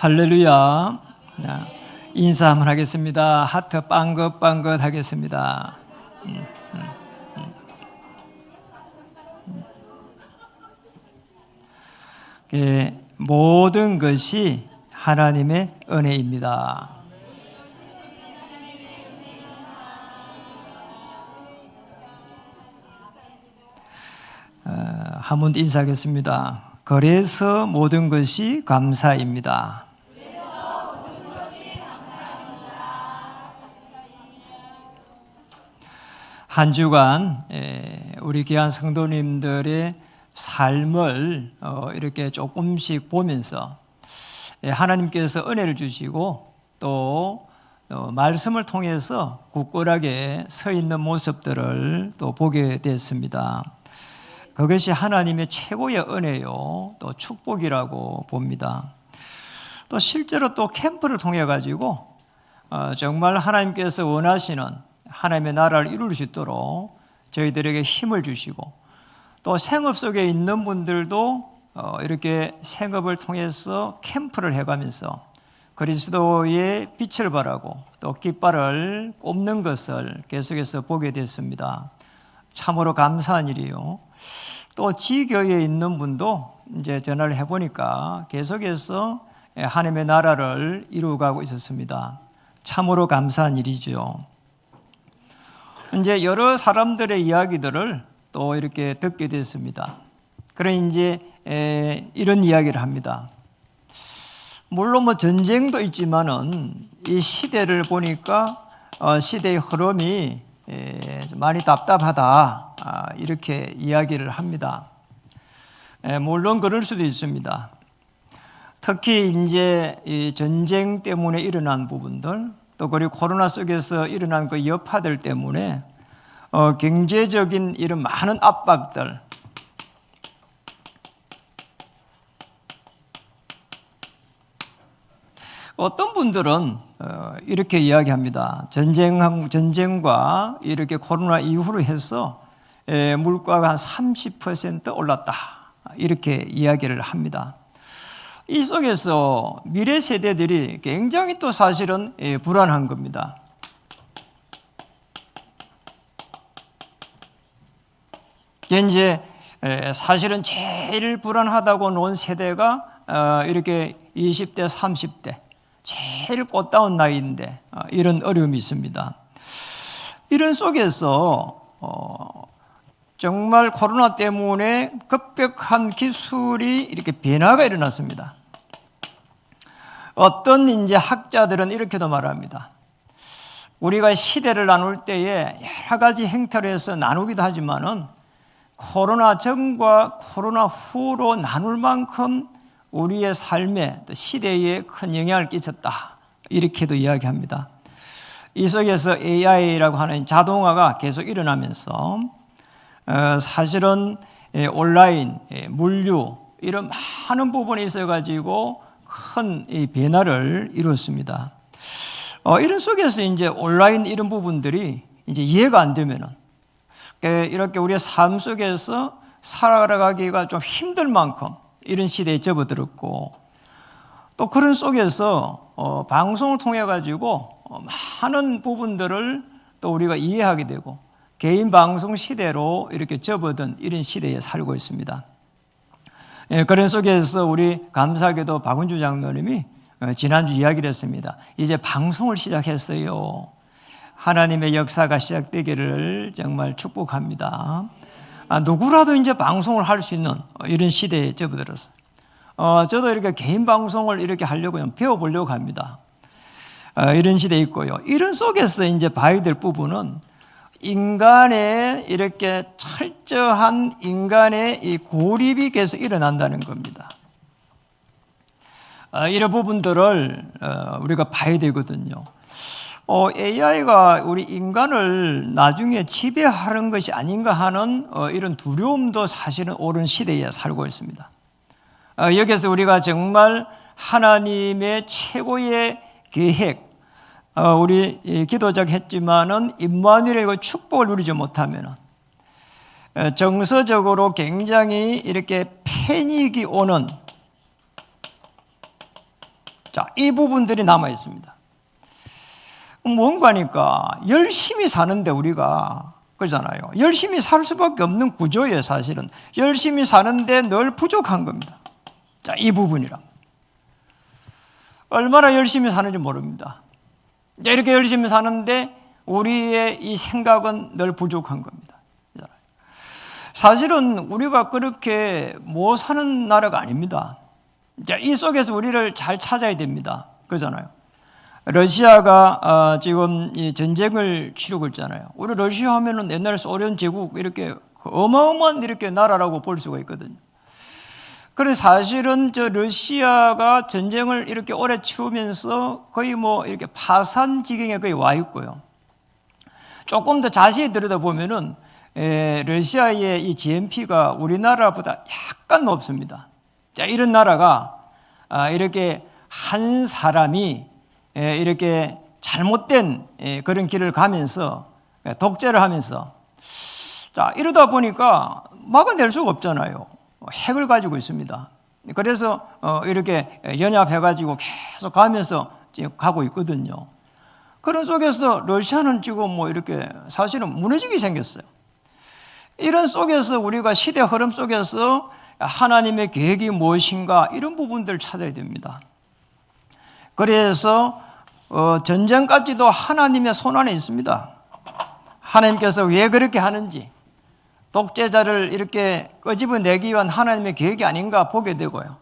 할렐루야. 인사 한번 하겠습니다. 하트 빵긋빵긋 하겠습니다. 모든 것이 하나님의 은혜입니다. 한 번 인사하겠습니다. 그래서 모든 것이 감사입니다. 한 주간 우리 귀한 성도님들의 삶을 이렇게 조금씩 보면서 하나님께서 은혜를 주시고 또 말씀을 통해서 굳건하게 서 있는 모습들을 또 보게 됐습니다. 그것이 하나님의 최고의 은혜요, 또 축복이라고 봅니다. 또 실제로 또 캠프를 통해 가지고 정말 하나님께서 원하시는 하나님의 나라를 이룰 수 있도록 저희들에게 힘을 주시고 또 생업 속에 있는 분들도 이렇게 생업을 통해서 캠프를 해가면서 그리스도의 빛을 발하고 또 깃발을 꼽는 것을 계속해서 보게 됐습니다. 참으로 감사한 일이요. 또 지교회에 있는 분도 이제 전화를 해보니까 계속해서 하나님의 나라를 이루어가고 있었습니다. 참으로 감사한 일이죠. 이제 여러 사람들의 이야기들을 또 이렇게 듣게 됐습니다. 그래 이제 이런 이야기를 합니다. 물론 뭐 전쟁도 있지만은 이 시대를 보니까 시대의 흐름이 많이 답답하다 이렇게 이야기를 합니다. 물론 그럴 수도 있습니다. 특히 이제 이 전쟁 때문에 일어난 부분들 또 그리고 코로나 속에서 일어난 그 여파들 때문에 경제적인 이런 많은 압박들 어떤 분들은 이렇게 이야기합니다. 전쟁과 이렇게 코로나 이후로 해서 물가가 한 30% 올랐다 이렇게 이야기를 합니다. 이 속에서 미래 세대들이 굉장히 또 사실은 불안한 겁니다. 이제 사실은 제일 불안하다고 놓은 세대가 이렇게 20대, 30대 제일 꽃다운 나이인데 이런 어려움이 있습니다. 이런 속에서 정말 코로나 때문에 급격한 기술이 이렇게 변화가 일어났습니다. 어떤 이제 학자들은 이렇게도 말합니다. 우리가 시대를 나눌 때에 여러 가지 행태로 해서 나누기도 하지만은 코로나 전과 코로나 후로 나눌 만큼 우리의 삶에 또 시대에 큰 영향을 끼쳤다. 이렇게도 이야기합니다. 이 속에서 AI라고 하는 자동화가 계속 일어나면서 사실은 온라인, 물류 이런 많은 부분에 있어가지고 큰 변화를 이뤘습니다. 이런 속에서 이제 온라인 이런 부분들이 이제 이해가 안 되면은 이렇게 우리의 삶 속에서 살아가기가 좀 힘들 만큼 이런 시대에 접어들었고 또 그런 속에서 방송을 통해 가지고 많은 부분들을 또 우리가 이해하게 되고 개인 방송 시대로 이렇게 접어든 이런 시대에 살고 있습니다. 그런 속에서 우리 감사하게도 박은주 장로님이 지난주 이야기를 했습니다. 이제 방송을 시작했어요. 하나님의 역사가 시작되기를 정말 축복합니다. 누구라도 이제 방송을 할 수 있는 이런 시대에 접어들었어요. 저도 이렇게 개인 방송을 이렇게 하려고 배워보려고 합니다. 이런 시대에 있고요. 이런 속에서 이제 봐야 될 부분은 인간의 이렇게 철저한 인간의 이 고립이 계속 일어난다는 겁니다. 이런 부분들을 우리가 봐야 되거든요. AI가 우리 인간을 나중에 지배하는 것이 아닌가 하는 이런 두려움도 사실은 옳은 시대에 살고 있습니다. 여기서 우리가 정말 하나님의 최고의 계획, 우리 기도적 했지만은 임마누엘의 축복을 누리지 못하면 정서적으로 굉장히 이렇게 패닉이 오는 자, 이 부분들이 남아 있습니다. 뭔가니까 열심히 사는데 우리가 그러잖아요. 열심히 살 수밖에 없는 구조예요, 사실은. 열심히 사는데 늘 부족한 겁니다. 자, 이 부분이라. 얼마나 열심히 사는지 모릅니다. 이렇게 열심히 사는데 우리의 이 생각은 늘 부족한 겁니다. 사실은 우리가 그렇게 못 사는 나라가 아닙니다. 이 속에서 우리를 잘 찾아야 됩니다. 그러잖아요. 러시아가 지금 이 전쟁을 치르고 있잖아요. 우리 러시아 하면은 옛날 소련 제국 이렇게 어마어마한 이렇게 나라라고 볼 수가 있거든요. 그래서 사실은 저 러시아가 전쟁을 이렇게 오래 치르면서 거의 뭐 이렇게 파산 지경에 거의 와 있고요. 조금 더 자세히 들여다보면은 러시아의 이 GNP가 우리나라보다 약간 높습니다. 자, 이런 나라가 이렇게 한 사람이 이렇게 잘못된 그런 길을 가면서 독재를 하면서 자, 이러다 보니까 막아낼 수가 없잖아요. 핵을 가지고 있습니다. 그래서 이렇게 연합해가지고 계속 가면서 지금 가고 있거든요. 그런 속에서 러시아는 지금 뭐 이렇게 사실은 무너지게 생겼어요. 이런 속에서 우리가 시대 흐름 속에서 하나님의 계획이 무엇인가 이런 부분들을 찾아야 됩니다. 그래서 전쟁까지도 하나님의 손 안에 있습니다. 하나님께서 왜 그렇게 하는지 독재자를 이렇게 끄집어내기 위한 하나님의 계획이 아닌가 보게 되고요.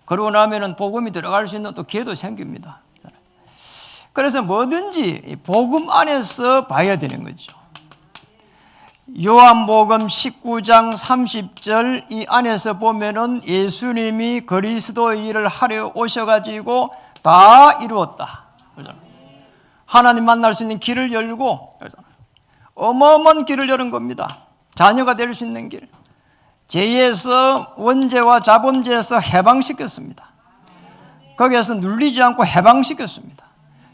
그러고 나면은 복음이 들어갈 수 있는 또 기회도 생깁니다. 그래서 뭐든지 복음 안에서 봐야 되는 거죠. 요한복음 19장 30절 이 안에서 보면은 예수님이 그리스도의 일을 하려 오셔가지고 다 이루었다. 하나님 만날 수 있는 길을 열고 어마어마한 길을 여는 겁니다. 자녀가 될 수 있는 길. 죄에서 원죄와 자범죄에서 해방시켰습니다. 거기에서 눌리지 않고 해방시켰습니다.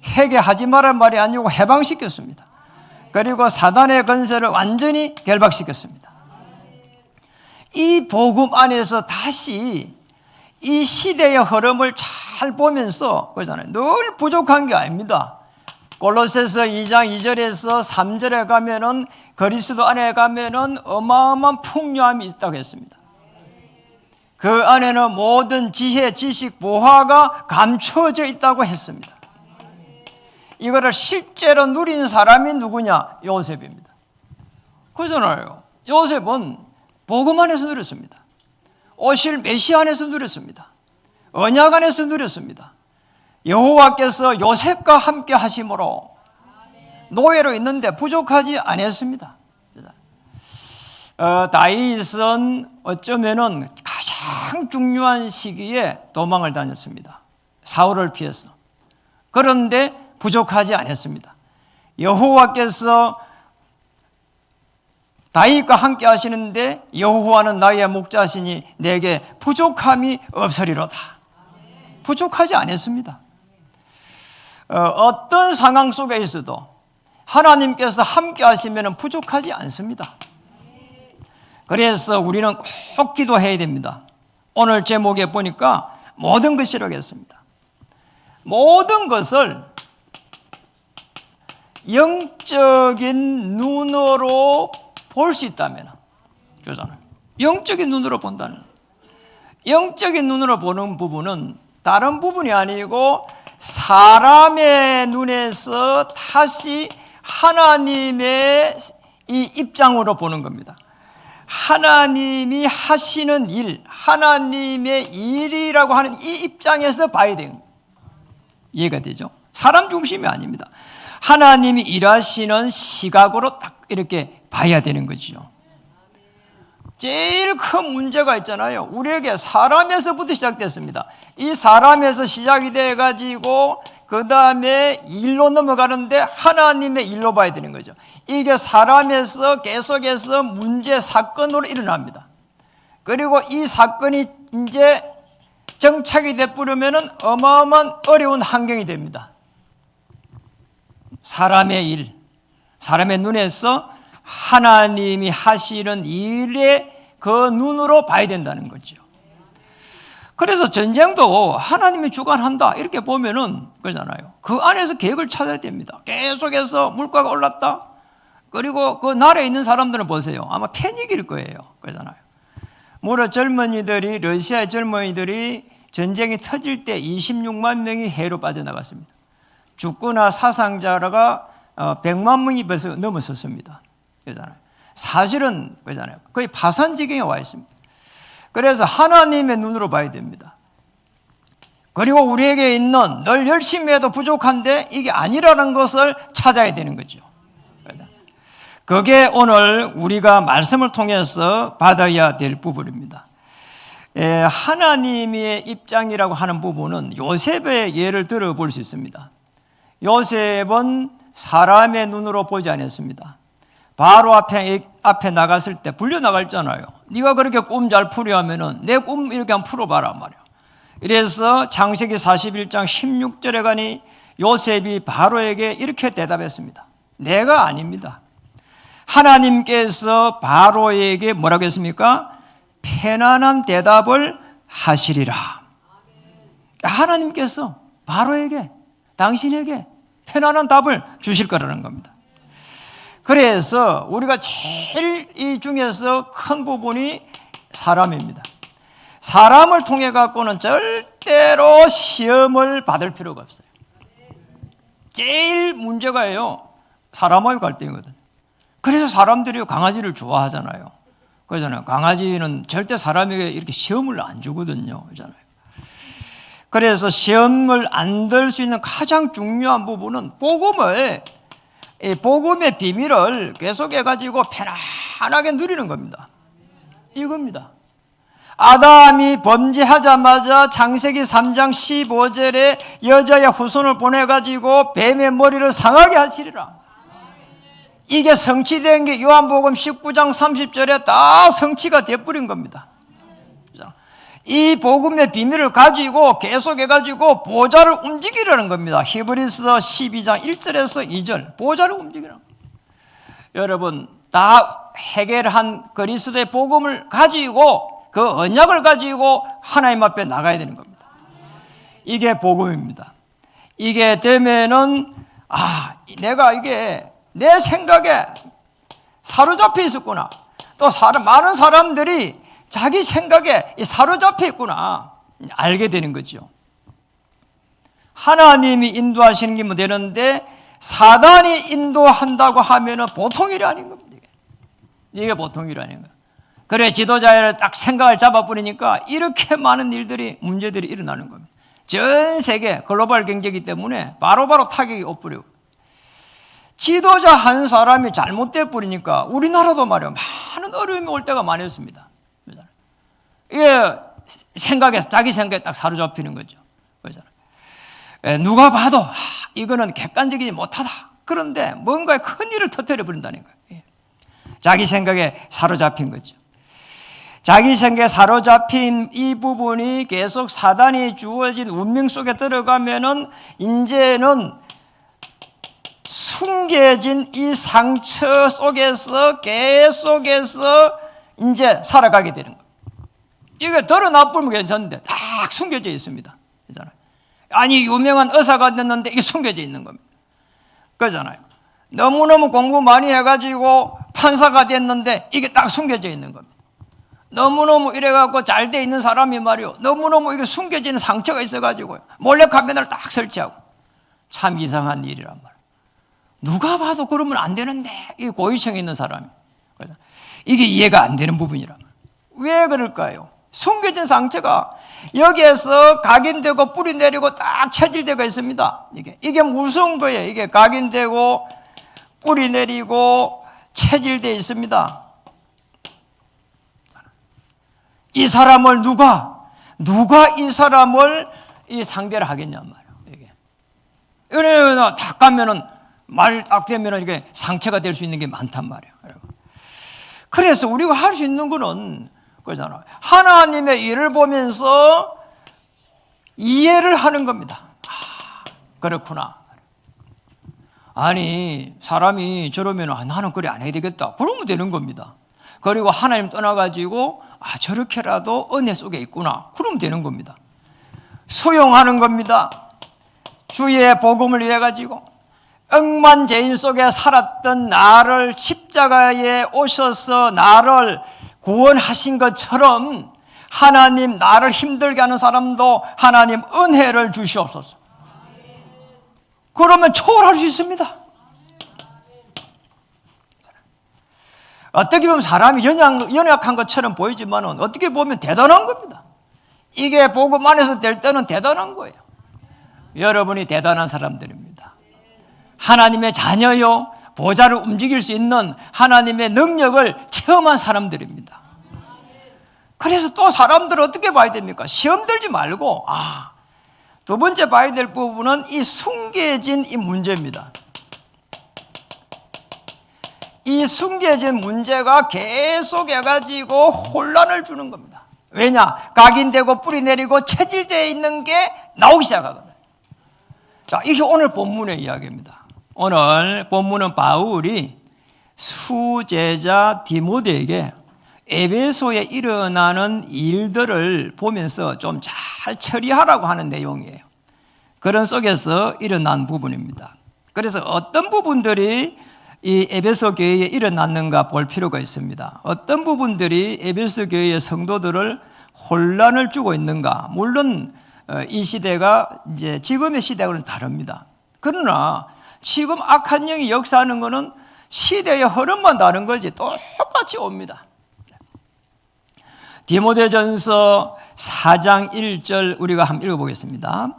회개하지 말란 말이 아니고 해방시켰습니다. 그리고 사단의 권세를 완전히 결박시켰습니다. 이 복음 안에서 다시 이 시대의 흐름을 잘 보면서 그러잖아요. 늘 부족한 게 아닙니다. 골로새서 2장 2절에서 3절에 가면은 그리스도 안에 가면은 어마어마한 풍요함이 있다고 했습니다. 그 안에는 모든 지혜, 지식, 보화가 감추어져 있다고 했습니다. 이거를 실제로 누린 사람이 누구냐? 요셉입니다. 그러잖아요. 요셉은 복음 안에서 누렸습니다. 오실 메시아 안에서 누렸습니다. 언약 안에서 누렸습니다. 여호와께서 요셉과 함께 하심으로 노예로 있는데 부족하지 않았습니다. 다윗은 어쩌면은 가장 중요한 시기에 도망을 다녔습니다. 사울을 피해서. 그런데 부족하지 않았습니다. 여호와께서 다윗과 함께 하시는데 여호와는 나의 목자시니 내게 부족함이 없으리로다. 부족하지 않았습니다. 어떤 상황 속에 있어도 하나님께서 함께 하시면 부족하지 않습니다. 그래서 우리는 꼭 기도해야 됩니다. 오늘 제목에 보니까 모든 것이라고 했습니다. 모든 것을 영적인 눈으로 볼 수 있다면 그러잖아요. 영적인 눈으로 본다는 영적인 눈으로 보는 부분은 다른 부분이 아니고 사람의 눈에서 다시 하나님의 이 입장으로 보는 겁니다. 하나님이 하시는 일, 하나님의 일이라고 하는 이 입장에서 봐야 돼요. 이해가 되죠? 사람 중심이 아닙니다. 하나님이 일하시는 시각으로 딱 이렇게 봐야 되는 거죠. 제일 큰 문제가 있잖아요. 우리에게 사람에서부터 시작됐습니다. 이 사람에서 시작이 돼가지고 그 다음에 일로 넘어가는데 하나님의 일로 봐야 되는 거죠. 이게 사람에서 계속해서 문제, 사건으로 일어납니다. 그리고 이 사건이 이제 정착이 돼버리면 어마어마한 어려운 환경이 됩니다. 사람의 일, 사람의 눈에서 하나님이 하시는 일에 그 눈으로 봐야 된다는 거죠. 그래서 전쟁도 하나님이 주관한다 이렇게 보면은 그러잖아요. 그 안에서 계획을 찾아야 됩니다. 계속해서 물가가 올랐다. 그리고 그 나라에 있는 사람들은 보세요. 아마 패닉일 거예요. 그러잖아요. 무려 젊은이들이, 러시아의 젊은이들이 전쟁이 터질 때 26만 명이 해외로 빠져나갔습니다. 죽거나 사상자가 100만 명이 벌써 넘었었습니다. 그러잖아요. 사실은 그러잖아요. 거의 파산 지경에 와 있습니다. 그래서 하나님의 눈으로 봐야 됩니다. 그리고 우리에게 있는 늘 열심히 해도 부족한데 이게 아니라는 것을 찾아야 되는 거죠. 그게 오늘 우리가 말씀을 통해서 받아야 될 부분입니다. 하나님의 입장이라고 하는 부분은 요셉의 예를 들어볼 수 있습니다. 요셉은 사람의 눈으로 보지 않았습니다. 바로 앞에 나갔을 때 불려나갔잖아요. 네가 그렇게 꿈 잘 풀이 하면은 내 꿈 이렇게 한번 풀어봐라 말이야. 이래서 창세기 41장 16절에 가니 요셉이 바로에게 이렇게 대답했습니다. 내가 아닙니다. 하나님께서 바로에게 뭐라고 했습니까? 편안한 대답을 하시리라. 하나님께서 바로에게, 당신에게 편안한 답을 주실 거라는 겁니다. 그래서 우리가 제일 이 중에서 큰 부분이 사람입니다. 사람을 통해 갖고는 절대로 시험을 받을 필요가 없어요. 제일 문제가요, 사람과의 갈등이거든요. 그래서 사람들이 강아지를 좋아하잖아요. 그러잖아요. 강아지는 절대 사람에게 이렇게 시험을 안 주거든요. 그러잖아요. 그래서 시험을 안 들 수 있는 가장 중요한 부분은 복음의 비밀을 계속해가지고 편안하게 누리는 겁니다. 이겁니다. 아담이 범죄하자마자 창세기 3장 15절에 여자의 후손을 보내가지고 뱀의 머리를 상하게 하시리라. 이게 성취된 게 요한복음 19장 30절에 다 성취가 되어버린 겁니다. 이 복음의 비밀을 가지고 계속해가지고 보좌를 움직이려는 겁니다. 히브리서 12장 1절에서 2절 보좌를 움직이라는 겁니다. 여러분 다 해결한 그리스도의 복음을 가지고 그 언약을 가지고 하나님 앞에 나가야 되는 겁니다. 이게 복음입니다. 이게 되면은 내가 이게 내 생각에 사로잡혀 있었구나. 또 많은 사람들이 자기 생각에 사로잡혀 있구나 알게 되는 거죠. 하나님이 인도하시는 게 되는데 사단이 인도한다고 하면 보통 일이 아닌 겁니다. 이게 보통 일이 아닌 거예요. 그래 지도자를 딱 생각을 잡아버리니까 이렇게 많은 일들이 문제들이 일어나는 겁니다. 전 세계 글로벌 경제이기 때문에 바로바로 타격이 엇부려요. 지도자 한 사람이 잘못돼 버리니까 우리나라도 말이야 많은 어려움이 올 때가 많았습니다. 이게 자기 생각에 딱 사로잡히는 거죠. 누가 봐도 이거는 객관적이지 못하다. 그런데 뭔가에 큰 일을 터뜨려 버린다는 거예요. 자기 생각에 사로잡힌 거죠. 자기 생각에 사로잡힌 이 부분이 계속 사단이 주어진 운명 속에 들어가면은 이제는 숨겨진 이 상처 속에서 계속해서 이제 살아가게 되는 거예요. 이게 드러나쁘면 괜찮은데 딱 숨겨져 있습니다. 아니 유명한 의사가 됐는데 이게 숨겨져 있는 겁니다. 그러잖아요. 너무너무 공부 많이 해가지고 판사가 됐는데 이게 딱 숨겨져 있는 겁니다. 너무너무 이래갖고 잘 돼 있는 사람이 말이요. 너무너무 이게 숨겨진 상처가 있어가지고 몰래카메라를 딱 설치하고 참 이상한 일이란 말이에요. 누가 봐도 그러면 안 되는데 이 고의성이 있는 사람이 이게 이해가 안 되는 부분이란 말이에요. 왜 그럴까요? 숨겨진 상처가 여기에서 각인되고 뿌리 내리고 딱 체질되고 있습니다. 이게 무서운 거예요. 이게 각인되고 뿌리 내리고 체질되어 있습니다. 이 사람을 누가 이 사람을 이 상대를 하겠냔 말이에요. 이게 딱 가면은 말 딱 되면은 이게 상처가 될 수 있는 게 많단 말이에요. 그래서 우리가 할 수 있는 거는 그잖아. 하나님의 일을 보면서 이해를 하는 겁니다. 그렇구나. 아니 사람이 저러면 나는 그래 안 해야 되겠다. 그러면 되는 겁니다. 그리고 하나님 떠나가지고 저렇게라도 은혜 속에 있구나, 그러면 되는 겁니다. 수용하는 겁니다. 주의 복음을 위해 가지고 억만죄인 속에 살았던 나를 십자가에 오셔서 나를 구원하신 것처럼 하나님, 나를 힘들게 하는 사람도 하나님 은혜를 주시옵소서. 그러면 초월할 수 있습니다. 어떻게 보면 사람이 연약한 것처럼 보이지만 어떻게 보면 대단한 겁니다. 이게 복음 안에서 될 때는 대단한 거예요. 여러분이 대단한 사람들입니다. 하나님의 자녀요, 보좌를 움직일 수 있는 하나님의 능력을 체험한 사람들입니다. 그래서 또 사람들을 어떻게 봐야 됩니까? 시험 들지 말고, 두 번째 봐야 될 부분은 이 숨겨진 이 문제입니다. 이 숨겨진 문제가 계속 해가지고 혼란을 주는 겁니다. 왜냐? 각인되고 뿌리 내리고 체질되어 있는 게 나오기 시작하거든요. 자, 이게 오늘 본문의 이야기입니다. 오늘 본문은 바울이 수제자 디모데에게 에베소에 일어나는 일들을 보면서 좀 잘 처리하라고 하는 내용이에요. 그런 속에서 일어난 부분입니다. 그래서 어떤 부분들이 이 에베소 교회에 일어났는가 볼 필요가 있습니다. 어떤 부분들이 에베소 교회의 성도들을 혼란을 주고 있는가. 물론 이 시대가 이제 지금의 시대하고는 다릅니다. 그러나 지금 악한 영이 역사하는 것은 시대의 흐름만 다른 거지 똑같이 옵니다. 디모데전서 4장 1절 우리가 한번 읽어보겠습니다.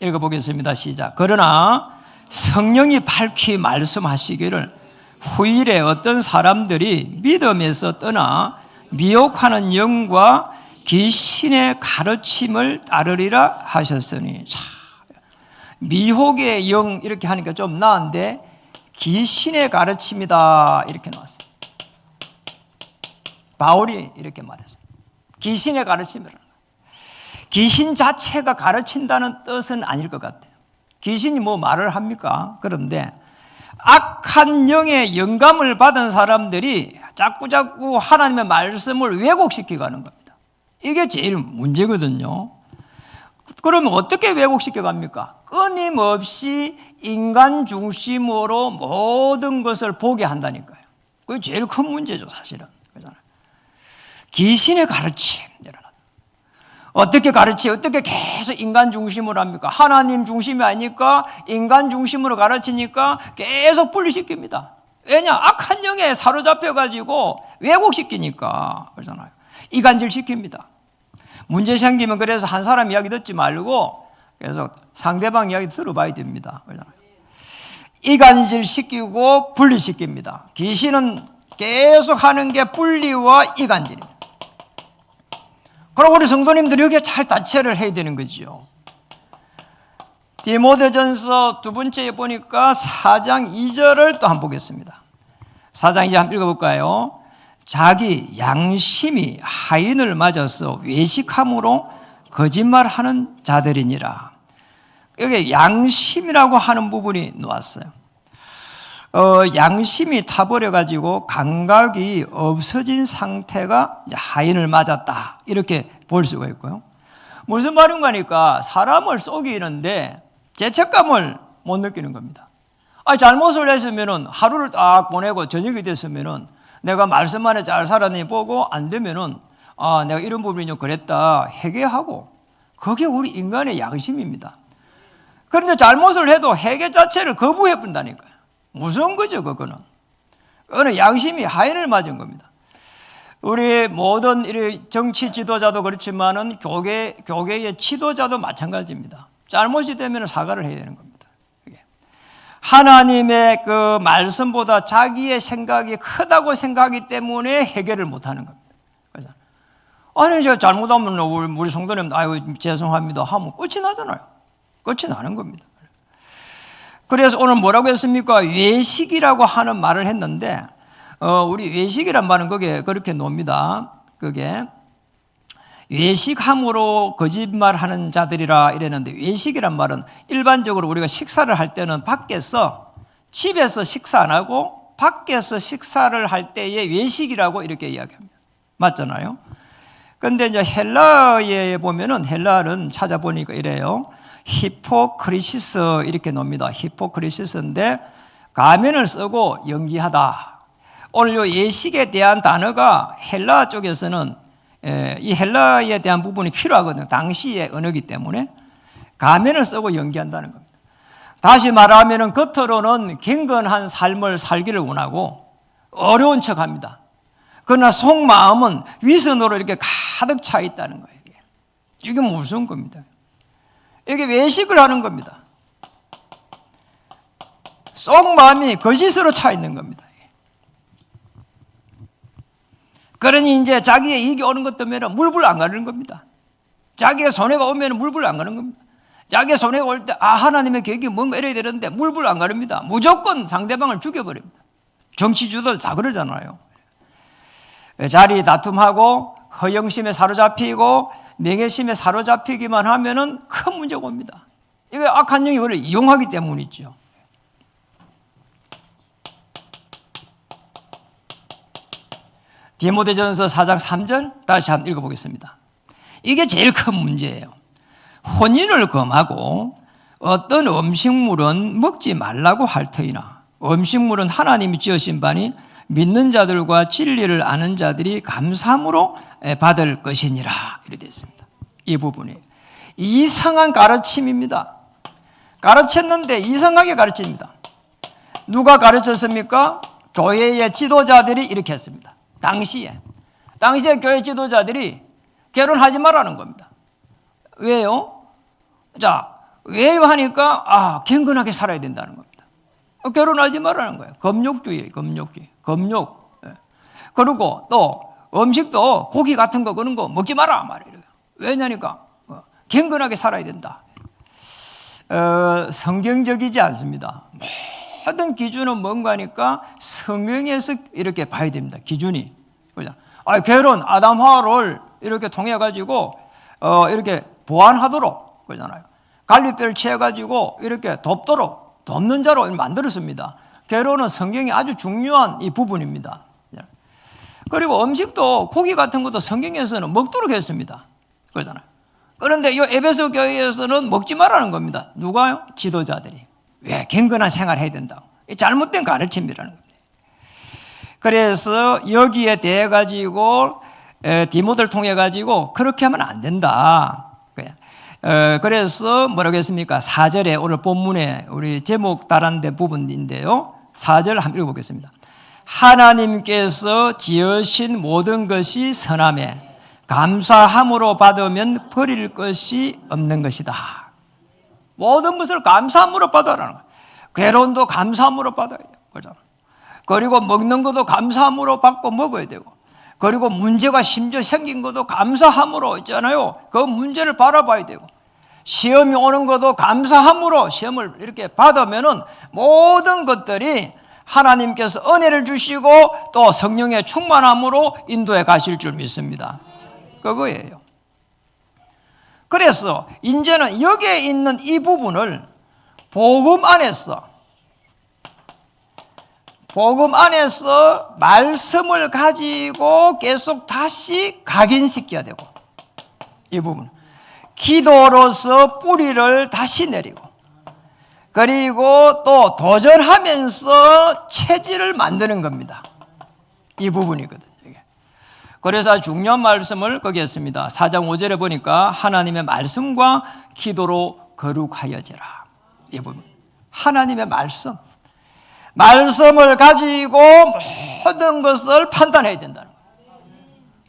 읽어보겠습니다. 시작. 그러나 성령이 밝히 말씀하시기를 후일에 어떤 사람들이 믿음에서 떠나 미혹하는 영과 귀신의 가르침을 따르리라 하셨으니, 미혹의 영 이렇게 하니까 좀 나은데 귀신의 가르침이다 이렇게 나왔어요. 바울이 이렇게 말했어요. 귀신의 가르침이라. 귀신 자체가 가르친다는 뜻은 아닐 것 같아요. 귀신이 뭐 말을 합니까? 그런데 악한 영의 영감을 받은 사람들이 자꾸자꾸 하나님의 말씀을 왜곡시키고 가는 겁니다. 이게 제일 문제거든요. 그러면 어떻게 왜곡시켜 갑니까? 끊임없이 인간 중심으로 모든 것을 보게 한다니까요. 그게 제일 큰 문제죠, 사실은. 그렇잖아요. 귀신의 가르침. 어떻게 가르치요? 어떻게 계속 인간 중심으로 합니까? 하나님 중심이 아니니까 인간 중심으로 가르치니까 계속 분리시킵니다. 왜냐? 악한 영에 사로잡혀가지고 왜곡시키니까. 그러잖아요. 이간질 시킵니다. 문제 생기면 그래서 한 사람 이야기 듣지 말고 계속 상대방 이야기 들어봐야 됩니다. 그러잖아요. 이간질 시키고 분리시킵니다. 귀신은 계속 하는 게 분리와 이간질입니다. 그럼 우리 성도님들이 여기에 잘 대처를 해야 되는 거죠. 디모데전서 두 번째에 보니까 4장 2절을 또 한번 보겠습니다. 4장 2절 한번 읽어볼까요? 자기 양심이 하인을 맞아서 외식함으로 거짓말하는 자들이니라. 여기 양심이라고 하는 부분이 나왔어요. 양심이 타버려가지고 감각이 없어진 상태가 하인을 맞았다 이렇게 볼 수가 있고요. 무슨 말인가 하니까 사람을 속이는데 죄책감을 못 느끼는 겁니다. 잘못을 했으면 하루를 딱 보내고 저녁이 됐으면 내가 말씀 안에 잘 살았니 보고 안 되면은 내가 이런 부분이 좀 그랬다 회개하고, 그게 우리 인간의 양심입니다. 그런데 잘못을 해도 회개 자체를 거부해 본다니까요. 무서운 거죠, 그거는. 그거는 양심이 하인을 맞은 겁니다. 우리 모든 정치 지도자도 그렇지만은 교계의 지도자도 마찬가지입니다. 잘못이 되면 사과를 해야 되는 겁니다. 하나님의 그 말씀보다 자기의 생각이 크다고 생각하기 때문에 해결을 못 하는 겁니다. 그래서 제가 잘못하면 우리 성도님 죄송합니다 하면 끝이 나잖아요. 끝이 나는 겁니다. 그래서 오늘 뭐라고 했습니까? 외식이라고 하는 말을 했는데, 우리 외식이란 말은 그게 그렇게 놉니다. 그게 외식함으로 거짓말하는 자들이라 이랬는데, 외식이란 말은 일반적으로 우리가 식사를 할 때는 밖에서 집에서 식사 안 하고 밖에서 식사를 할 때의 외식이라고 이렇게 이야기합니다. 맞잖아요. 근데 이제 헬라에 보면은, 헬라는 찾아보니까 이래요. 히포크리시스 이렇게 놉니다. 히포크리시스인데 가면을 쓰고 연기하다. 오늘 이 예식에 대한 단어가 헬라 쪽에서는 이 헬라에 대한 부분이 필요하거든요. 당시의 언어이기 때문에 가면을 쓰고 연기한다는 겁니다. 다시 말하면 겉으로는 경건한 삶을 살기를 원하고 어려운 척합니다. 그러나 속마음은 위선으로 이렇게 가득 차 있다는 거예요. 이게 무서운 겁니다. 이게 외식을 하는 겁니다. 속마음이 거짓으로 차 있는 겁니다. 그러니 이제 자기의 이익이 오는 것 때문에 물불 안 가는 겁니다. 자기의 손해가 오면 물불 안 가는 겁니다. 자기의 손해가 올 때 하나님의 계획이 뭔가 이래야 되는데 물불 안 가릅니다. 무조건 상대방을 죽여버립니다. 정치주도 다 그러잖아요. 자리 다툼하고 허영심에 사로잡히고 명예심에 사로잡히기만 하면은 큰 문제가 옵니다. 이게 악한 영이 원래 이용하기 때문이죠. 디모데전서 4장 3절 다시 한번 읽어보겠습니다. 이게 제일 큰 문제예요. 혼인을 금하고 어떤 음식물은 먹지 말라고 할 터이나 음식물은 하나님이 지으신 바니 믿는 자들과 진리를 아는 자들이 감사함으로 받을 것이니라. 이렇게 되어 있습니다. 이 부분이 이상한 가르침입니다. 가르쳤는데 이상하게 가르칩니다. 누가 가르쳤습니까? 교회의 지도자들이 이렇게 했습니다. 당시에 교회 지도자들이 결혼하지 말라는 겁니다. 왜요? 자, 왜요 하니까 경건하게 살아야 된다는 겁니다. 결혼하지 말라는 거예요. 금욕주의예요. 금욕. 그리고 또 음식도 고기 같은 거 그런 거 먹지 마라 말이에요. 왜냐니까 경건하게 살아야 된다. 성경적이지 않습니다. 모든 기준은 뭔가니까 성경에서 이렇게 봐야 됩니다. 기준이. 그죠? 결혼 아담하와를 이렇게 통해 가지고 이렇게 보완하도록 그러잖아요. 갈비뼈를 채워 가지고 이렇게 돕는 자로 만들었습니다. 결혼은 성경이 아주 중요한 이 부분입니다. 그리고 음식도 고기 같은 것도 성경에서는 먹도록 했습니다. 그러잖아요. 그런데 이 에베소 교회에서는 먹지 말라는 겁니다. 누가요? 지도자들이. 왜? 경건한 생활을 해야 된다고. 잘못된 가르침이라는 겁니다. 그래서 여기에 대해 가지고 디모데를 통해 가지고 그렇게 하면 안 된다. 그래서 뭐라고 했습니까? 4절에 오늘 본문에 우리 제목 따른 데 부분인데요. 4절 한번 읽어보겠습니다. 하나님께서 지으신 모든 것이 선함에 감사함으로 받으면 버릴 것이 없는 것이다. 모든 것을 감사함으로 받아라는 거예요. 괴로움도 감사함으로 받아야 돼요. 그리고 먹는 것도 감사함으로 받고 먹어야 되고, 그리고 문제가 심지어 생긴 것도 감사함으로 있잖아요. 그 문제를 바라봐야 되고, 시험이 오는 것도 감사함으로 시험을 이렇게 받으면은 모든 것들이 하나님께서 은혜를 주시고 또 성령의 충만함으로 인도해 가실 줄 믿습니다. 그거예요. 그래서 이제는 여기에 있는 이 부분을 복음 안에서 말씀을 가지고 계속 다시 각인시켜야 되고, 이 부분 기도로서 뿌리를 다시 내리고, 그리고 또 도전하면서 체질을 만드는 겁니다. 이 부분이거든요. 그래서 중요한 말씀을 거기 했습니다. 4장 5절에 보니까 하나님의 말씀과 기도로 거룩하여지라. 이 부분. 하나님의 말씀을 가지고 모든 것을 판단해야 된다는 거예요.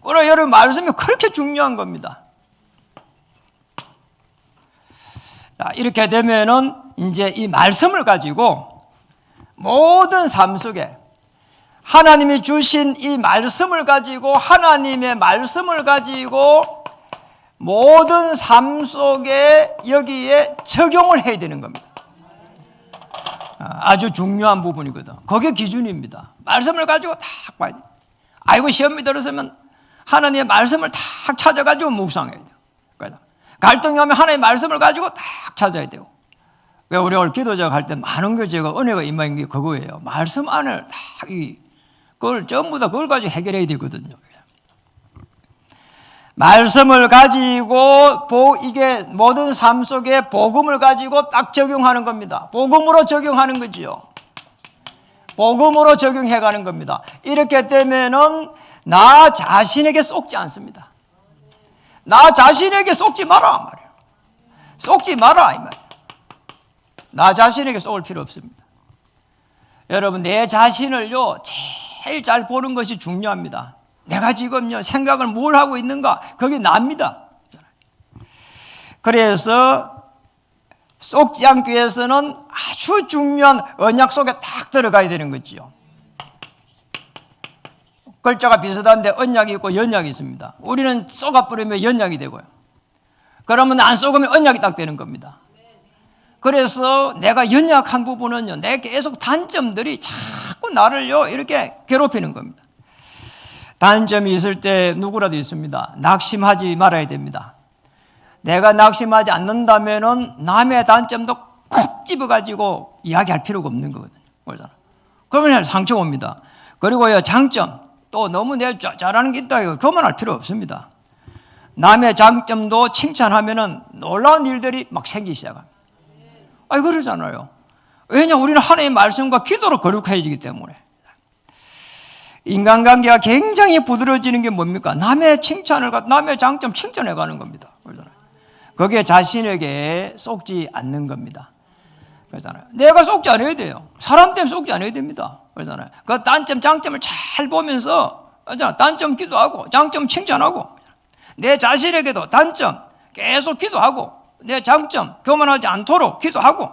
그러나 여러분, 말씀이 그렇게 중요한 겁니다. 자, 이렇게 되면은 이제 이 말씀을 가지고 모든 삶 속에 하나님이 주신 이 말씀을 가지고, 하나님의 말씀을 가지고 모든 삶 속에 여기에 적용을 해야 되는 겁니다. 아주 중요한 부분이거든. 그게 기준입니다. 말씀을 가지고 딱 봐야 돼. 시험이 들어서면 하나님의 말씀을 딱 찾아가지고 묵상해야 돼요. 갈등이 오면 하나님의 말씀을 가지고 딱 찾아야 되고, 왜 우리 오늘 기도자가 할 때 많은 게 제가 은혜가 임하는 게 그거예요. 말씀 안을 다 그걸 전부 다 그걸 가지고 해결해야 되거든요. 말씀을 가지고 이게 모든 삶 속에 복음을 가지고 딱 적용하는 겁니다. 복음으로 적용하는 거지요. 복음으로 적용해 가는 겁니다. 이렇게 되면은 나 자신에게 속지 않습니다. 나 자신에게 속지 마라 말이에요. 속지 마라 이 말이에요. 나 자신에게 속을 필요 없습니다. 여러분, 내 자신을요 제일 잘 보는 것이 중요합니다. 내가 지금요 생각을 뭘 하고 있는가, 그게 납니다. 그래서 속지 않기 위해서는 아주 중요한 언약 속에 딱 들어가야 되는 거지요. 글자가 비슷한데 언약이 있고 연약이 있습니다. 우리는 쏘가버리면 연약이 되고요. 그러면 안 쏘으면 언약이 딱 되는 겁니다. 그래서 내가 연약한 부분은요, 내 계속 단점들이 자꾸 나를요 이렇게 괴롭히는 겁니다. 단점이 있을 때 누구라도 있습니다. 낙심하지 말아야 됩니다. 내가 낙심하지 않는다면은 남의 단점도 콕 집어가지고 이야기할 필요가 없는 거거든요. 그러면 상처 옵니다. 그리고요, 장점, 또 너무 내가 잘하는 게 있다, 이거 그만할 필요 없습니다. 남의 장점도 칭찬하면은 놀라운 일들이 막 생기기 시작합니다. 그러잖아요. 왜냐, 우리는 하나님의 말씀과 기도로 거룩해지기 때문에. 인간관계가 굉장히 부드러워지는 게 뭡니까? 남의 칭찬을, 남의 장점 칭찬해 가는 겁니다. 그러잖아요. 거기에 자신에게 속지 않는 겁니다. 그러잖아요. 내가 속지 않아야 돼요. 사람 때문에 속지 않아야 됩니다. 그러잖아요. 그 단점, 장점을 잘 보면서, 단점 기도하고, 장점 칭찬하고, 내 자신에게도 단점 계속 기도하고, 내 장점 교만하지 않도록 기도하고,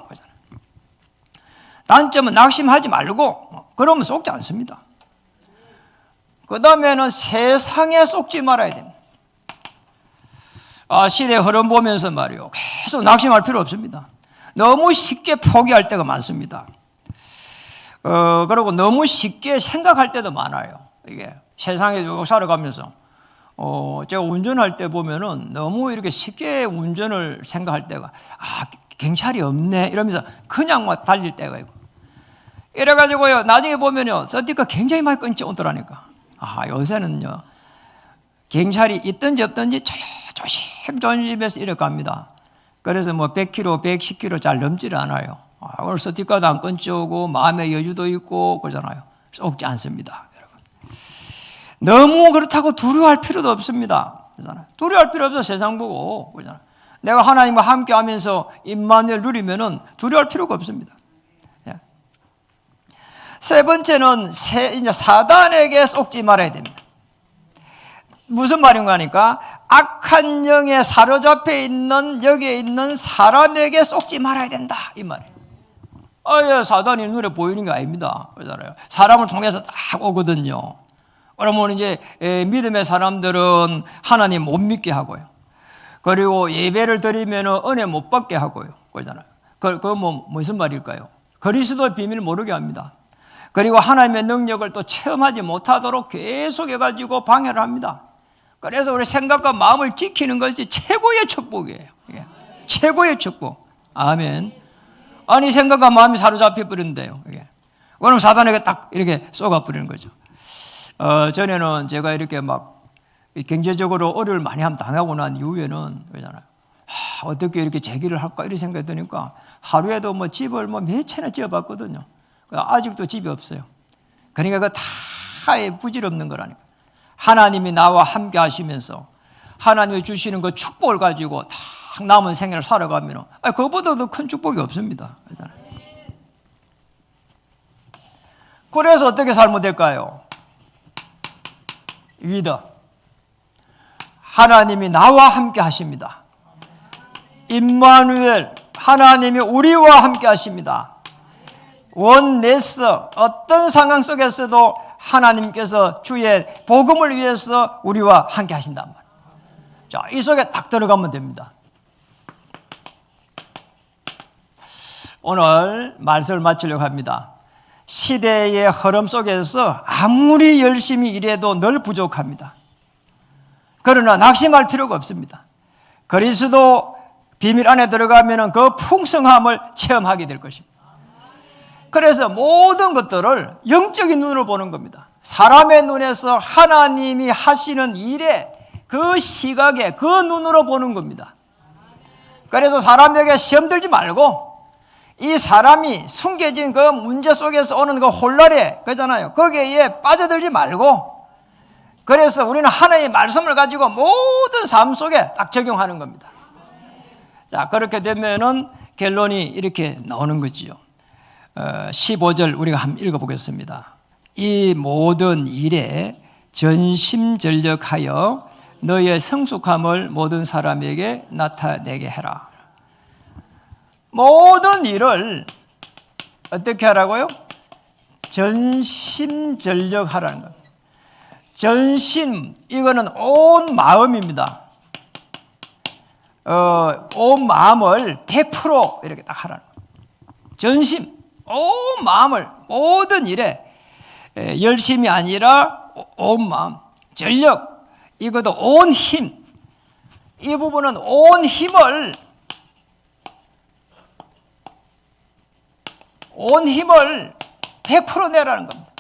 단점은 낙심하지 말고, 그러면 속지 않습니다. 그 다음에는 세상에 속지 말아야 됩니다. 시대 흐름 보면서 말이요, 계속 낙심할 필요 없습니다. 너무 쉽게 포기할 때가 많습니다. 그리고 너무 쉽게 생각할 때도 많아요. 이게 세상에 쭉 살아가면서 제가 운전할 때 보면은 너무 이렇게 쉽게 운전을 생각할 때가, 경찰이 없네 이러면서 그냥 막 달릴 때가 있고, 이래가지고요 나중에 보면요 서티가 굉장히 많이 끊지 오더라니까. 요새는요 경찰이 있든지 없든지 조심조심해서 이렇게 갑니다. 그래서 뭐 100km, 110km 잘 넘지를 않아요. 오늘 서티가도 안 끊지 오고 마음의 여유도 있고 그러잖아요. 속지 않습니다. 너무 그렇다고 두려워할 필요도 없습니다. 두려워할 필요 없어. 세상 보고. 내가 하나님과 함께 하면서 임마누엘 누리면은 두려워할 필요가 없습니다. 세 번째는 이제 사단에게 속지 말아야 됩니다. 무슨 말인가 하니까 악한 영에 사로잡혀 있는 여기에 있는 사람에게 속지 말아야 된다 이 말이에요. 사단이 눈에 보이는 게 아닙니다. 그러잖아요. 사람을 통해서 딱 오거든요. 그러면 이제 믿음의 사람들은 하나님 못 믿게 하고요. 그리고 예배를 드리면 은혜 못 받게 하고요. 그러잖아요. 그건 무슨 말일까요? 그리스도의 비밀을 모르게 합니다. 그리고 하나님의 능력을 또 체험하지 못하도록 계속 해가지고 방해를 합니다. 그래서 우리 생각과 마음을 지키는 것이 최고의 축복이에요. 최고의 축복. 아멘. 아니 생각과 마음이 사로잡혀 버린대요. 그럼 사단에게 딱 이렇게 쏘가버리는 거죠. 전에는 제가 이렇게 막 경제적으로 어려움을 많이 당하고 난 이후에는 그러잖아요. 어떻게 이렇게 재기를 할까 이런 생각이 드니까 하루에도 뭐 집을 몇 채나 지어봤거든요. 아직도 집이 없어요. 그러니까 그 다 부질없는 거라니까. 하나님이 나와 함께 하시면서 하나님이 주시는 그 축복을 가지고 딱 남은 생애를 살아가면 그거보다 더 큰 축복이 없습니다. 그래서 어떻게 살면 될까요? 위더 하나님이 나와 함께 하십니다. 임마누엘 하나님이 우리와 함께 하십니다. 원네스 어떤 상황 속에서도 하나님께서 주의 복음을 위해서 우리와 함께 하신단 말이에요. 자, 이 속에 딱 들어가면 됩니다. 오늘 말씀을 마치려고 합니다. 시대의 흐름 속에서 아무리 열심히 일해도 늘 부족합니다. 그러나 낙심할 필요가 없습니다. 그리스도 비밀 안에 들어가면 그 풍성함을 체험하게 될 것입니다. 그래서 모든 것들을 영적인 눈으로 보는 겁니다. 사람의 눈에서 하나님이 하시는 일에 그 시각에 그 눈으로 보는 겁니다. 그래서 사람에게 시험 들지 말고 이 사람이 숨겨진 그 문제 속에서 오는 그 혼란에 그잖아요. 거기에 빠져들지 말고 그래서 우리는 하나님의 말씀을 가지고 모든 삶 속에 딱 적용하는 겁니다. 자, 그렇게 되면은 결론이 이렇게 나오는 거지요. 15절 우리가 한번 읽어보겠습니다. 이 모든 일에 전심전력하여 너의 성숙함을 모든 사람에게 나타내게 해라. 모든 일을 어떻게 하라고요? 전심전력하라는 겁니다. 전심, 이거는 온 마음입니다. 온 마음을 100% 이렇게 딱 하라는 거예요. 전심, 온 마음을 모든 일에 열심이 아니라 온 마음, 전력, 이것도 온 힘. 이 부분은 온 힘을 100% 내라는 겁니다.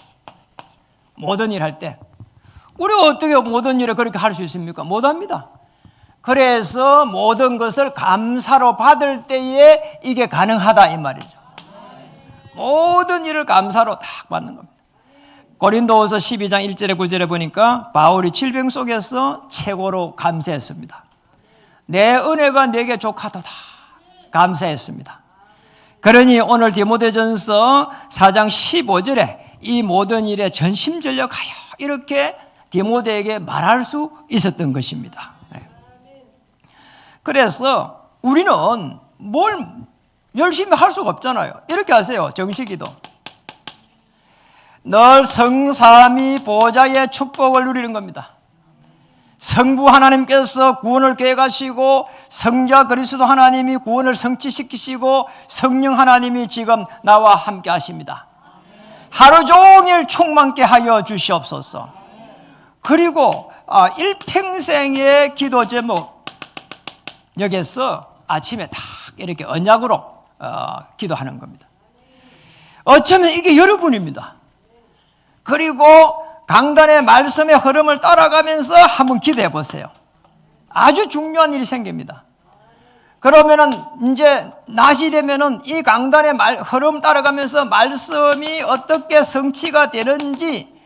모든 일 할 때. 우리가 어떻게 모든 일을 그렇게 할 수 있습니까? 못합니다. 그래서 모든 것을 감사로 받을 때에 이게 가능하다 이 말이죠. 모든 일을 감사로 딱 받는 겁니다. 고린도후서 12장 1절에 9절에 보니까 바울이 질병 속에서 최고로 감사했습니다. 내 은혜가 내게 족하도다 감사했습니다. 그러니 오늘 디모데전서 4장 15절에 이 모든 일에 전심전력하여 이렇게 디모데에게 말할 수 있었던 것입니다. 그래서 우리는 뭘 열심히 할 수가 없잖아요. 이렇게 하세요. 정식기도. 늘 성삼위 보좌의 축복을 누리는 겁니다. 성부 하나님께서 구원을 계획하시고 성자 그리스도 하나님이 구원을 성취시키시고 성령 하나님이 지금 나와 함께 하십니다. 하루 종일 충만케 하여 주시옵소서. 그리고 일평생의 기도 제목 여기서 아침에 딱 이렇게 언약으로 기도하는 겁니다. 어쩌면 이게 여러분입니다. 그리고 강단의 말씀의 흐름을 따라가면서 한번 기도해 보세요. 아주 중요한 일이 생깁니다. 그러면은 이제 낮이 되면은 이 강단의 흐름 따라가면서 말씀이 어떻게 성취가 되는지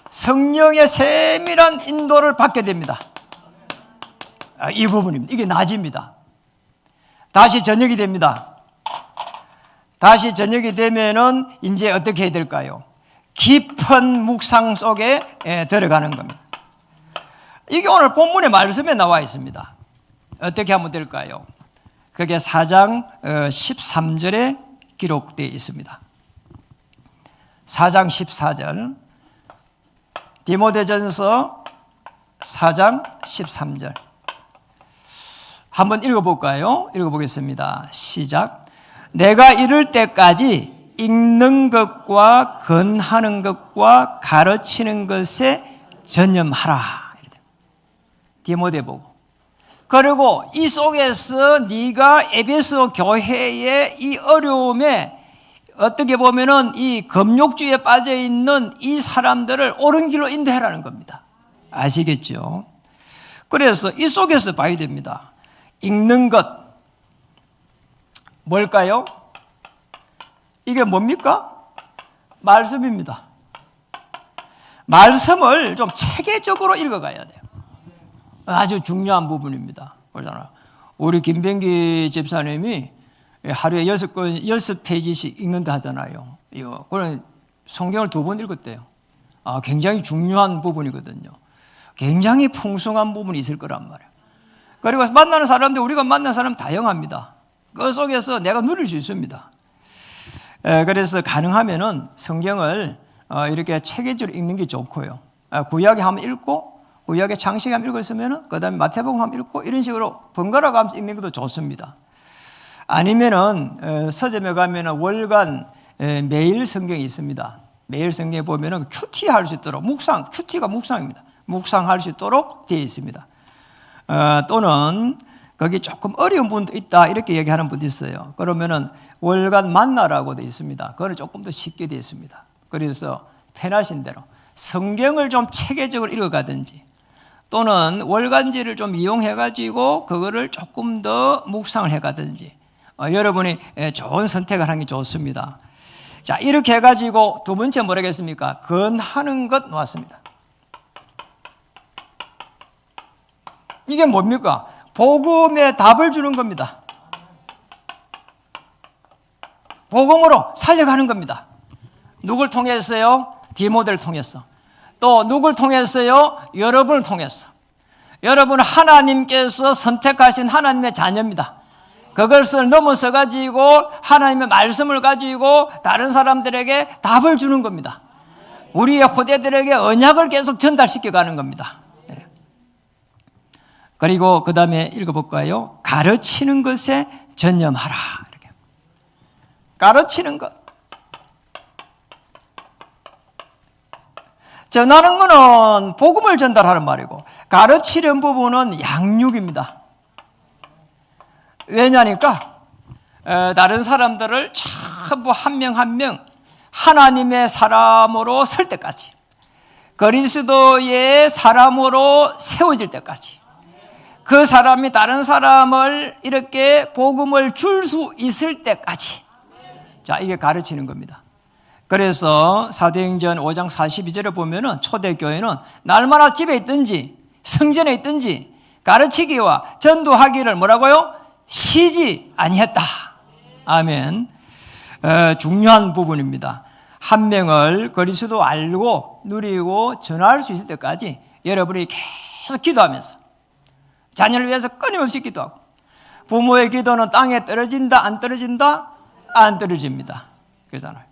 성령의 세밀한 인도를 받게 됩니다. 이 부분입니다. 이게 낮입니다. 다시 저녁이 됩니다. 다시 저녁이 되면은 이제 어떻게 해야 될까요? 깊은 묵상 속에 들어가는 겁니다. 이게 오늘 본문의 말씀에 나와 있습니다. 어떻게 하면 될까요? 그게 4장 13절에 기록되어 있습니다. 4장 14절 디모데전서 4장 13절 한번 읽어볼까요? 읽어보겠습니다. 시작. 내가 이를 때까지 읽는 것과 권하는 것과 가르치는 것에 전념하라. 디모데 보고. 그리고 이 속에서 네가 에베소 교회의 이 어려움에 어떻게 보면은 이 금욕주의에 빠져 있는 이 사람들을 옳은 길로 인도해라는 겁니다. 아시겠죠? 그래서 이 속에서 봐야 됩니다. 읽는 것 뭘까요? 이게 뭡니까? 말씀입니다. 말씀을 좀 체계적으로 읽어가야 돼요. 아주 중요한 부분입니다. 그러잖아요. 우리 김병기 집사님이 하루에 6페이지씩 읽는다 하잖아요. 그런 성경을 2번 읽었대요. 굉장히 중요한 부분이거든요. 굉장히 풍성한 부분이 있을 거란 말이에요. 그리고 만나는 사람들, 우리가 만나는 사람 다양합니다. 그 속에서 내가 누릴 수 있습니다. 그래서 가능하면은 성경을 이렇게 체계적으로 읽는 게 좋고요. 구약에 한번 읽고, 구약에 창세기 한번 읽었으면은, 그 다음에 마태복음 한번 읽고, 이런 식으로 번갈아 가면서 읽는 것도 좋습니다. 아니면은, 서점에 가면은 월간 매일 성경이 있습니다. 매일 성경에 보면은 큐티 할 수 있도록, 큐티가 묵상입니다. 묵상할 수 있도록 되어 있습니다. 또는 거기 조금 어려운 분도 있다 이렇게 얘기하는 분도 있어요. 그러면은 월간 만나라고 되어 있습니다. 그거는 조금 더 쉽게 되어 있습니다. 그래서 편하신 대로 성경을 좀 체계적으로 읽어가든지 또는 월간지를 좀 이용해가지고 그거를 조금 더 묵상을 해가든지 여러분이 좋은 선택을 하는 게 좋습니다. 자, 이렇게 해가지고 두 번째 뭐라겠습니까? 건하는 것 놓았습니다. 이게 뭡니까? 복음에 답을 주는 겁니다. 복음으로 살려가는 겁니다. 누굴 통해서요? 디모데를 통해서. 또 누굴 통해서요? 여러분을 통해서. 여러분은 하나님께서 선택하신 하나님의 자녀입니다. 그것을 넘어서 가지고 하나님의 말씀을 가지고 다른 사람들에게 답을 주는 겁니다. 우리의 후대들에게 언약을 계속 전달시켜 가는 겁니다. 그리고 그 다음에 읽어볼까요? 가르치는 것에 전념하라. 이렇게. 가르치는 것. 전하는 것은 복음을 전달하는 말이고 가르치는 부분은 양육입니다. 왜냐니까 다른 사람들을 전부 한 명 한 명 하나님의 사람으로 설 때까지 그리스도의 사람으로 세워질 때까지 그 사람이 다른 사람을 이렇게 복음을 줄 수 있을 때까지 자 이게 가르치는 겁니다. 그래서 사도행전 5장 42절에 보면은 초대교회는 날마다 집에 있든지 성전에 있든지 가르치기와 전도하기를 뭐라고요? 쉬지 아니했다. 아멘. 중요한 부분입니다. 한 명을 그리스도 알고 누리고 전할 수 있을 때까지 여러분이 계속 기도하면서 자녀를 위해서 끊임없이 기도하고 부모의 기도는 땅에 떨어진다 안 떨어진다? 안 떨어집니다. 그러잖아요.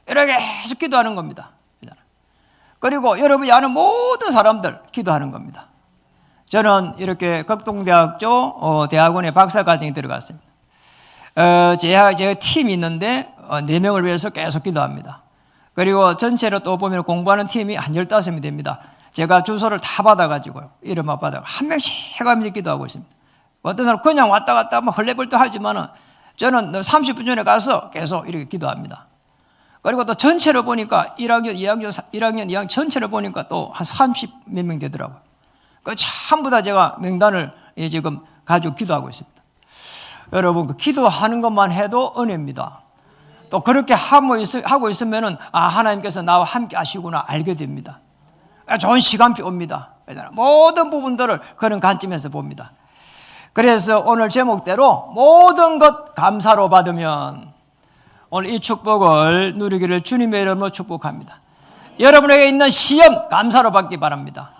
이렇게 계속 기도하는 겁니다. 그리고 여러분이 아는 모든 사람들 기도하는 겁니다. 저는 이렇게 극동대학 쪽 대학원에 박사과정에 들어갔습니다. 제 팀이 있는데 4명을 위해서 계속 기도합니다. 그리고 전체로 또 보면 공부하는 팀이 한 15명이 됩니다. 제가 주소를 다 받아가지고요. 이름만 받아가 한 명씩 해가면서 기도하고 있습니다. 어떤 사람 그냥 왔다 갔다 뭐 헐레벌떡 하지만은 저는 30분 전에 가서 계속 이렇게 기도합니다. 그리고 또 전체로 보니까 1학년, 2학년 전체로 보니까 또 한 30 몇 명 되더라고요. 그 전부 다 제가 명단을 지금 가지고 기도하고 있습니다. 여러분, 그 기도하는 것만 해도 은혜입니다. 또 그렇게 하고 있으면은 하나님께서 나와 함께 하시구나 알게 됩니다. 좋은 시간표 옵니다. 모든 부분들을 그런 관점에서 봅니다. 그래서 오늘 제목대로 모든 것 감사로 받으면 오늘 이 축복을 누리기를 주님의 이름으로 축복합니다. 여러분에게 있는 시험 감사로 받기 바랍니다.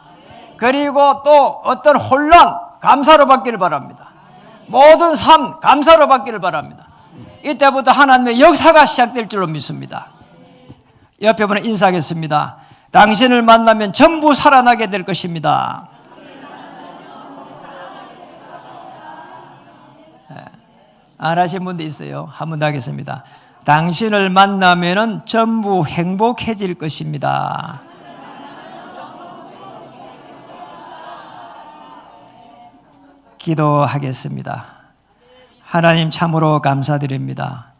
그리고 또 어떤 혼란 감사로 받기를 바랍니다. 모든 삶 감사로 받기를 바랍니다. 이때부터 하나님의 역사가 시작될 줄로 믿습니다. 옆에 분에 인사하겠습니다. 당신을 만나면 전부 살아나게 될 것입니다. 안 하신 분도 있어요. 한 번 더 하겠습니다. 당신을 만나면 전부 행복해질 것입니다. 기도하겠습니다. 하나님 참으로 감사드립니다.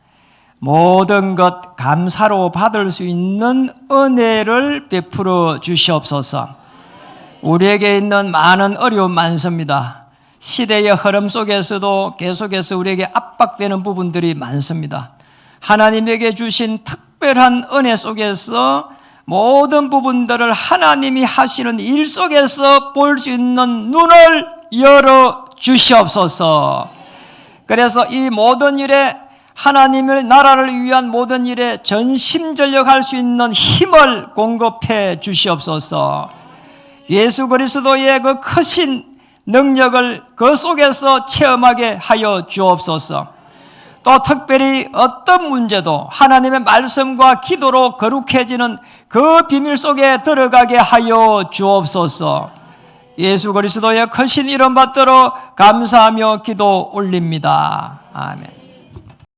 모든 것 감사로 받을 수 있는 은혜를 베풀어 주시옵소서. 우리에게 있는 많은 어려움 많습니다. 시대의 흐름 속에서도 계속해서 우리에게 압박되는 부분들이 많습니다. 하나님에게 주신 특별한 은혜 속에서 모든 부분들을 하나님이 하시는 일 속에서 볼 수 있는 눈을 열어 주시옵소서. 그래서 이 모든 일에 하나님의 나라를 위한 모든 일에 전심전력할 수 있는 힘을 공급해 주시옵소서. 예수 그리스도의 그 크신 능력을 그 속에서 체험하게 하여 주옵소서. 또 특별히 어떤 문제도 하나님의 말씀과 기도로 거룩해지는 그 비밀 속에 들어가게 하여 주옵소서. 예수 그리스도의 크신 이름 받들어 감사하며 기도 올립니다. 아멘.